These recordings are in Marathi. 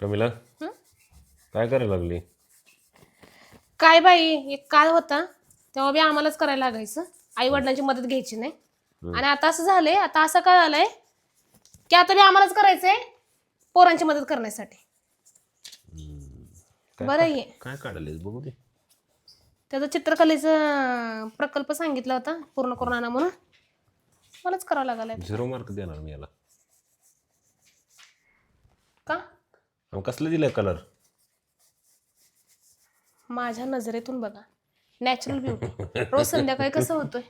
प्रमिला काय करायला लागली? काय बाई, एक काळ होता तेव्हा बी आम्हालाच करायला लागायचं, आई वडिलांची मदत घ्यायची नाही. आणि आता असं झालंय, आता असं काय झालंय की आता बी आम्हालाच करायचंय पोरांची मदत करण्यासाठी. बरं आहे. काय काढलेस बघू दे. त्याचा चित्रकलेचा प्रकल्प सांगितला होता पूर्ण करून आणा म्हणून, मलाच करावं लागलाय. 0 मार्क देणार मी याला. का? कसलं दिलंय कलर? माझ्या नजरेतून बघा, नॅचरल ब्युटी. रोज संध्याकाळी कसं होतोय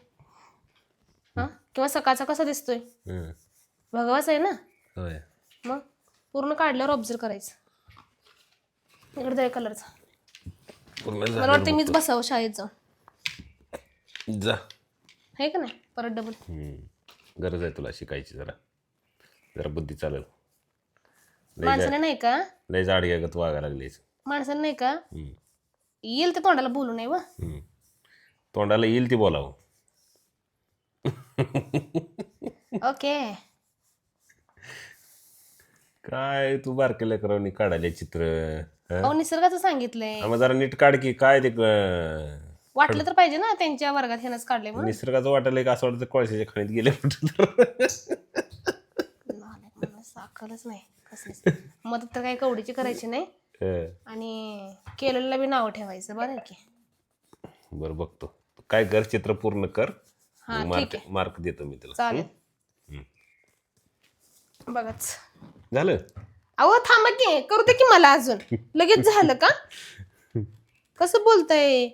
हा, किंवा सकाळचा कसा दिसतोय, भगवाच आहे ना. होय. मग पूर्ण काढल्यावर ऑब्झर्व करायचं. इकडे जाय कलरचा. मला वाटतं मीच बसावं शाळेत जाऊन. जा आहे का नाही, परत डबल. गरज आहे तुला शिकायची. जरा जरा बुद्धी चालेल. माणसाने नाही का, लय जाड घ्यागत वागायला लागलीस. माणसाने नाही का येईल ते तोंडाला बोलू नये व. तोंडाला येईल ती बोलावं. ओके. काय तू बारके लेकरांनी काढायले चित्र? अहो निसर्गाचं सांगितलंय, मग जरा नीट काढ की. काय ते वाटलं तर पाहिजे ना, त्यांच्या वर्गात ह्यानंच काढले म्हणून. निसर्गाचं वाटायला का असं वाटतं कोळशाच्या खाणीत गेले. साखरच नाही कसलीच. मदत तर काही कवडीची करायची नाही, आणि केलेलं बी नाव ठेवायचं. बरं की. बरं बघतो काय कर, चित्र पूर्ण कर. हा, मार्क मार्क देतो मी तुला. चालेल. बघाच झालं. अहो थांबा की, करू दे की मला. अजून लगेच झालं का? कसं बोलताय?